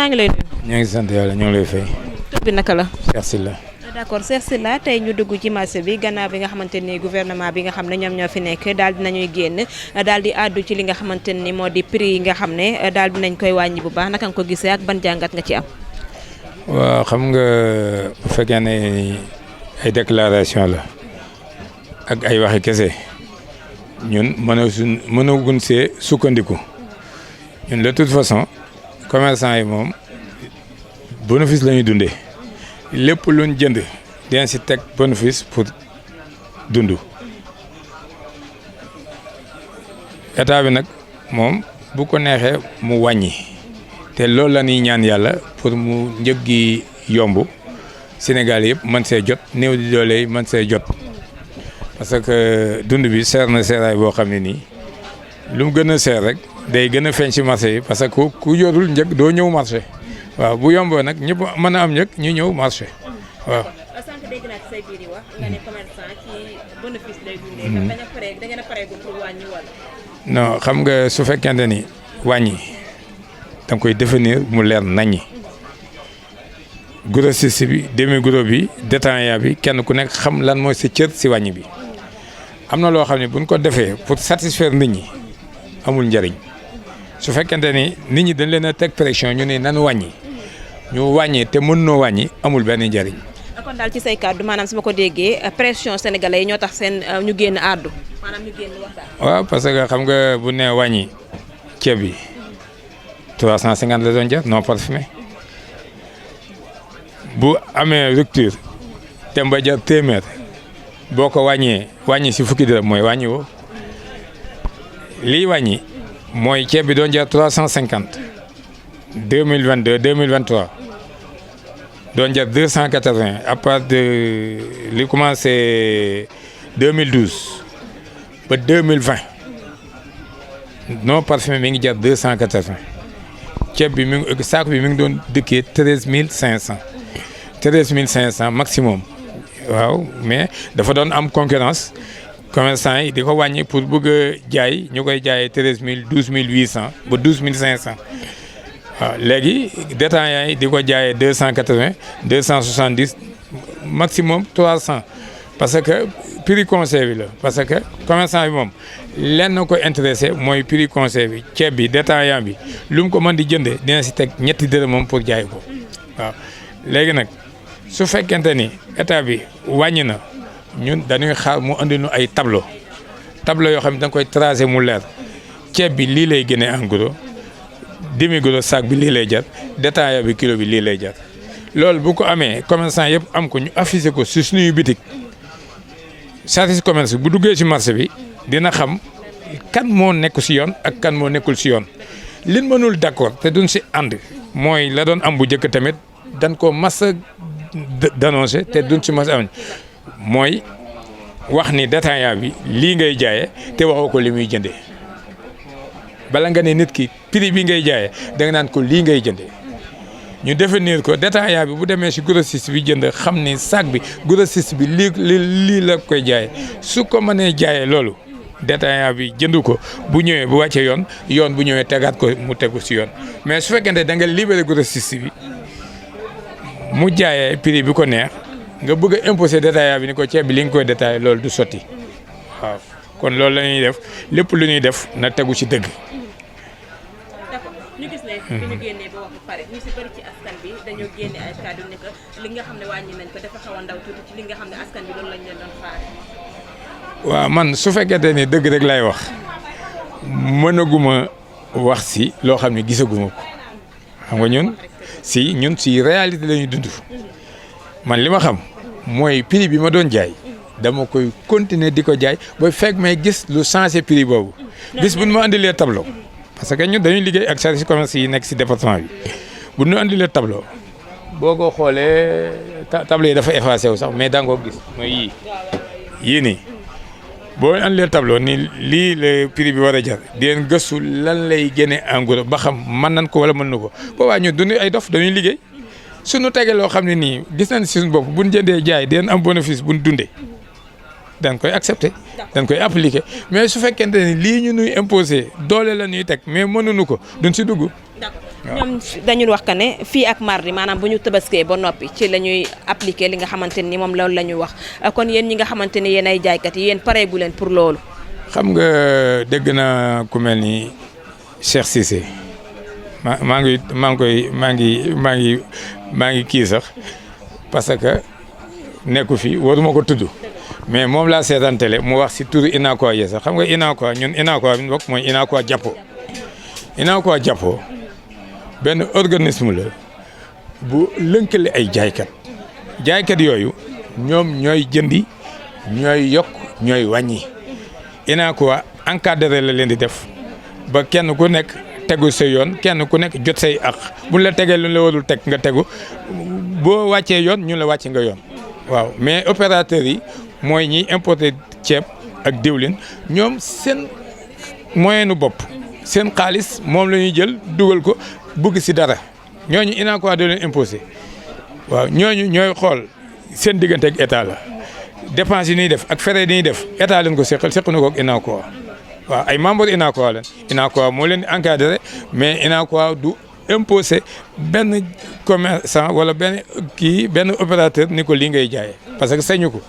maa ngi lay nuyu. ñu ngi sant yàlla ñu ngi lay fay. tur bi naka la. Cheikh Sylla. d'accord Cheikh Sylla tey ñu dugg ci marché bi gannaaw bi nga xamante ni gouvernement bi nga xam ne ñoom ñoo fi nekk daal dinañuy génn daal di àddu ci li nga xamante ni moo di prix yi nga xam ne daal dinañ koy wàññi bu baax naka nga ko gisee ak ban jàngat nga ci am. waaw xam nga bu fekkee ne ay déclaration la ak ay waxi kese ñun mënaguñ see sukkandiku ñun de toute façon commerçant yi moom bénéfice la ñuy dundee lépp luñ jënd dinañ si teg bénéfice pour dund. état bi nag moom bu ko neexee mu wàññi te loolu la ñuy ñaan yàlla pour mu njëg gi yomb Sénégal yëpp mën see jot néew di doole yi mën see jot parce que dund bi seer na seeraay boo xam ne nii lu mu gën a seer rek day gën a feeñ si marché yi parce que ku yorul njëg doo ñëw marché waaw bu yomboo nag ñëpp mën a am njëg ñu ñëw marché waaw. sànq dégg naa ci say biir yi wax nga ne commerçant ci bénéfice lay dundee. da ngeen a pareegul pour wàññi wala. non xam nga su fekkente ni wàññi da nga koy définir mu leer naññi grossiste bi demi gros bi détaillant bi kenn ku nekk xam lan mooy sa cër si wàññi bi am na loo xam ne buñ ko defee pour satisfaire nit ñi amul njëriñ su fekkente ni nit ñi dañ leen a teg pression ñu ne nan wàññi ñu wàññi te mën noo wàññi amul benn njëriñ. kon daal ci say kàddu maanaam su ma ko déggee pression sénégalais yi ñoo tax seen ñu génn àddu maanaam ñu génn waxtaan. waaw parce que xam nga bu nee wàññi ceeb bi 350 la doon jar non parfumé bu amee rupture dem ba jar téeméer boo ko wàññi si fukki dërëm mooy wàññi woo lii wàññi mooy ceeb bi doon jar 350 2022 2023 doon jar 280 à part de li commencé 2012 ba 2020 non parfumé mi ngi jar 280 ceeb bi mi ngi saako bi mi ngi doon dëkkee 13500 maximum waaw mais dafa doon am concurrence commerçant yi di ko wàññi pour bëgg a jaay ñu koy jaayee 13000 12800 ba 12500 waaw léegi détaillants yi di ko jaayee 280 270 maximum 300 parce que prix conseil bi la parce que commerçant bi moom lenn ko intéressé mooy prix conseil bi ceeb bi détaillant bi lu mu ko mën di jënde dina si teg ñetti dërëm moom pour jaay ko waaw léegi nag su fekkente ni état bi wàññi na ñun dañuy xaar mu andi nu ay tableau yoo xam ne da nga koy tracé mu leer ceeb bi lii lay génnee en gros demi gros sac bi lii lay jar détaillant bi kilo bi lii lay jar loolu bu ko amee commerçant yëpp am ko ñu affiché ko si suñuy bitik service commerce bu duggee si marché bi dina xam kan moo nekk si yoon ak kan moo nekkul si yoon liñ mënul d'accord te duñ si ànd mooy la doon am bu njëkk tamit dañ ko mas a dénoncé te duñ si mas a am mooy wax ni détaillant bi lii ngay jaayee te waxoo ko li muy jëndee bala nga ne nit ki prix bi ngay jaayee da nga naan ko lii ngay jëndee ñu définir ko détaillant bi bu demee si grossiste bi jënd xam ni sac bi grossiste bi lii la koy jaayee su ko mënee jaayee loolu détaillant bi jënd ko bu ñëwee bu wàccee yoon bu ñëwee tegaat ko mu tegu si yoon mais su fekkente da nga libéré grossiste bi mu jaayee prix bi ko neex nga bëgg a imposer détaillant bi ni ko ceeb bi li nga koy détaillé loolu du sotti waaw kon loolu la ñuy def lépp lu ñuy def na tegu ci dëgg. d'accord ñu gis ne. bi ñu génnee ba wax ba pare ñu si bëri ci askan bi dañoo génne ay kàddu ne que li nga xam ne wàññi nañ ko dafa xaw a ndaw tuuti ci li nga xam ne askan bi loolu lañ leen doon xaar. waaw man su fekkente ni dëgg rek lay wax mënaguma wax si loo xam ne gisaguma ko xam nga ñun si réalité la ñuy dund man li ma xam mooy prix bi ma doon jaay dama koy continuer di ko jaay ba fekk may gis lu changé prix boobu bis bu ñu ma andilee tableau parce que ñun dañuy liggéey ak service commerce yi nekk si département bi bu ñu andilee tableau boo ko xoolee tableau yi dafa effacé wu sax mais da nga ko gis mooy yii nii boo andilee tableau ni lii le prix bi war a jar di leen gëstu lan lay génne en gros ba xam mën nañ ko wala mën na ko boobaa ñun duñu ay dof dañuy liggéey suñu tegee loo xam ne nii gis nañ si suñu bopp buñ jëndee jaay di leen am bénéfice buñ dundee dañ koy accepter dañ koy appliquer mais su fekkente ni lii ñu nuy imposer doole la ñuy teg mais mënuñu ko duñ si dugg. ñoom dañu wax que ne fii ak mardi maanaam bu ñu tabaskee ba noppi ci la ñuy appliquer li nga xamante ni moom loolu la ñuy wax kon yéen ñi nga xamante ni yéen ay jaaykat yi yéen pareegu leen pour loolu. xam nga dégg naa ku mel ni Cheikh Cissé maa ngi kii sax parce que nekku fi waruma ko tudd mais moom laa seetaan télé mu wax si turu Unacois yi sax xam nga Unacois ñun Unacois bi ñu bokk mooy Unacois Jàppo Unacois Jàppo benn organisme la bu lënkale ay jaaykat yooyu ñoom ñooy jëndi ñooy yokk ñooy wàññi Unacois encadré la leen di def ba kenn ku nekk tegu sa yoon kenn ku nekk jot say àq buñ la tegee lu la warul teg nga tegu boo wàccee yoon ñun la wàcc nga yoon waaw mais opérateurs yi mooy ñiy importer ceeb ak diwlin ñoom seen moyenu bopp seen xaalis moom la ñuy jël dugal ko bugg si dara ñooñu Unacois da leen imposé waaw ñooñu ñooy xool seen diggante ak état la dépense yi ñuy def ak frais yi ñuy def état leen ko seqal seq na ko ak Unacois waaw ay membre Unacois leen Unacois moo leen di encadré mais Unacois du imposé benn commerçant wala benn opérateur ni ko lii ngay jaayee parce que sañu ko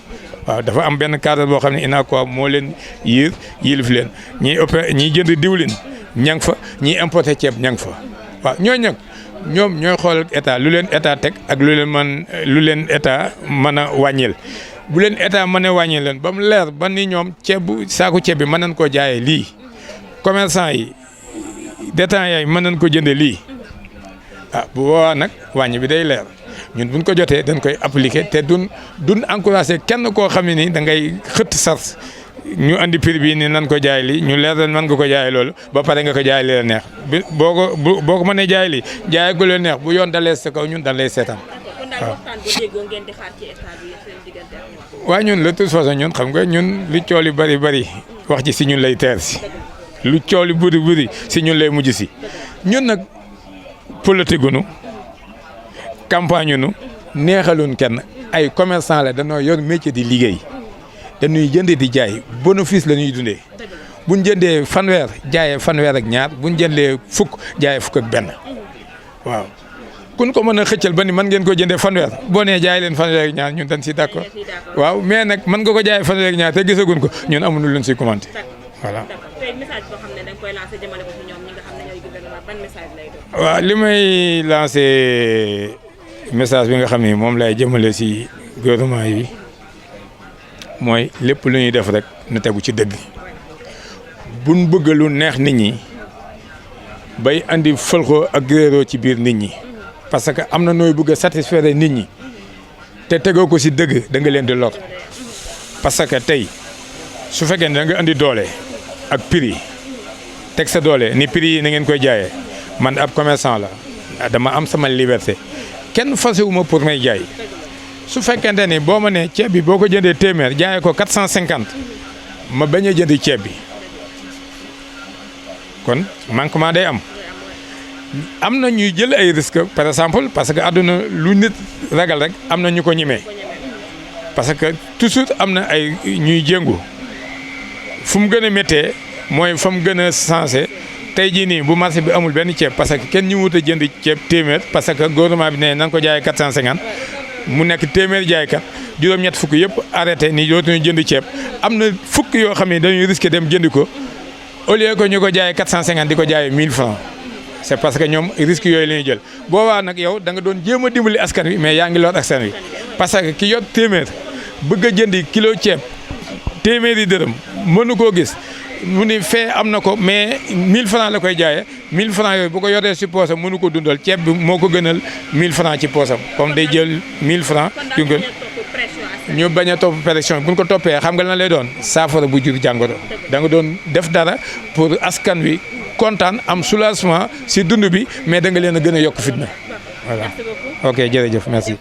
waaw dafa am benn cadre boo xam ne Unacois moo leen yilif leen ñiy jënd diwlin ña nga fa ñiy importé ceeb ña nga fa waaw ñooñu nag ñoom ñooy xool état lu leen état teg ak lu leen état mën a wàññil bu leen état mën a wàññil leen ba mu leer ba ni ñoom saaku ceeb bi mën nañ koo jaayee lii commerçant yi détaillants yi mën nañ ko jënde lii bu boobaa nag wàññi bi day leer ñun buñ ko jotee dañ koy appliquer te duñ encouragé kenn koo xam ne ni da ngay xëtt sars ñu andi prix bi ni nan ko jaay lii ñu leer leen mën nga ko jaay loolu ba pare nga ko jaay li la neex bi boo ko mënee jaay lii jaay ko la neex bu yoon dalee sa kaw ñun dañ lay seetaan waaw ñun de toute façon ñun xam nga ñun lu coow li bari wax ci si ñun lay teer si lu coow li bëri si ñun lay mujj si ñun nag politique nu campagne nu neexaluñ kenn ay commerçant la dañoo yor métier di liggéey dañuy jënd di jaay bénéfice la ñuy dundee buñ jëndee fanweer jaayee fanweer ak ñaar buñ jëndee fukk jaayee fukk ak benn waaw kun ko mën a xëccal ba ni mën ngeen ko jëndee fanweer boo nee jaay leen fanweer ak ñaar ñun dañ si d'accord waaw mais nag mën nga ko jaayee fanweer ak ñaar te gisaguñ ko ñun amuñu luñ si commenté voilà. waaw li may lancé message bi nga xam ni moom lay jëmale si gouvernement yi mooy lépp lu ñuy def rek na tegu ci dëgg buñ bëgg lu neex nit ñi bay andi fëlxoo ak réeroo ci biir nit ñi parce que am na nooy bëgg a satisfaire nit ñi te tegoo ko si dëgg da nga leen di lor parce que tey su fekkee ne da nga andi doole ak prix teg sa doole ni prix yi na ngeen koy jaayee man ab commerçant la dama am sama liberté kenn fasewuma pour may jaay su fekkente ni boo ma nee ceeb bi boo ko jëndee téeméer jaayee ko 450 ma bañ a jëndi ceeb bi kon manquement day am na ñuy jël ay risques par exemple parce que àdduna lu nit ragal rek am na ñu ko ñemee parce que toujours am na ay ñuy jéngu fu mu gën a méttee mooy fa mu gën a sensé tey jii nii bu marché bi amul benn ceeb parce que kenn ñu wut a jënd ceeb téeméer parce que gouvernement bi ne nan ko jaayee 450 mu nekk téeméer jaaykat juróom-ñett fukk yëpp arrêté ni dootuñu jënd ceeb am na fukk yoo xam ne dañuy risqué dem jëndi ko au lieu que ñu ko jaayee 450 di ko jaayee 1000 francs c'est parce que ñoom risque yooyu la ñuy jël boobaa nag yow da nga doon jéem a dimbali askan wi mais yaa ngi lor askan wi parce que ki yor téeméer bëgg a jëndi kilo ceeb téeméeri dërëm mënu koo gis mu ni fee am na ko mais 1000 francs la koy jaayee 1000 francs yooyu bu ko yoree si poosam mënu ko dundal ceeb bi moo ko gënal 1000 francs ci poosam comme day jël 1000 francs yu gën ñu bañ a topp pression bu ñu ko toppee xam nga lan lay doon saafara bu jur jàngoro da nga doon def dara pour askan wi kontaan am soulagement si dund bi mais da nga leen a gën a yokk fitna voilà ok jërëjëf merci.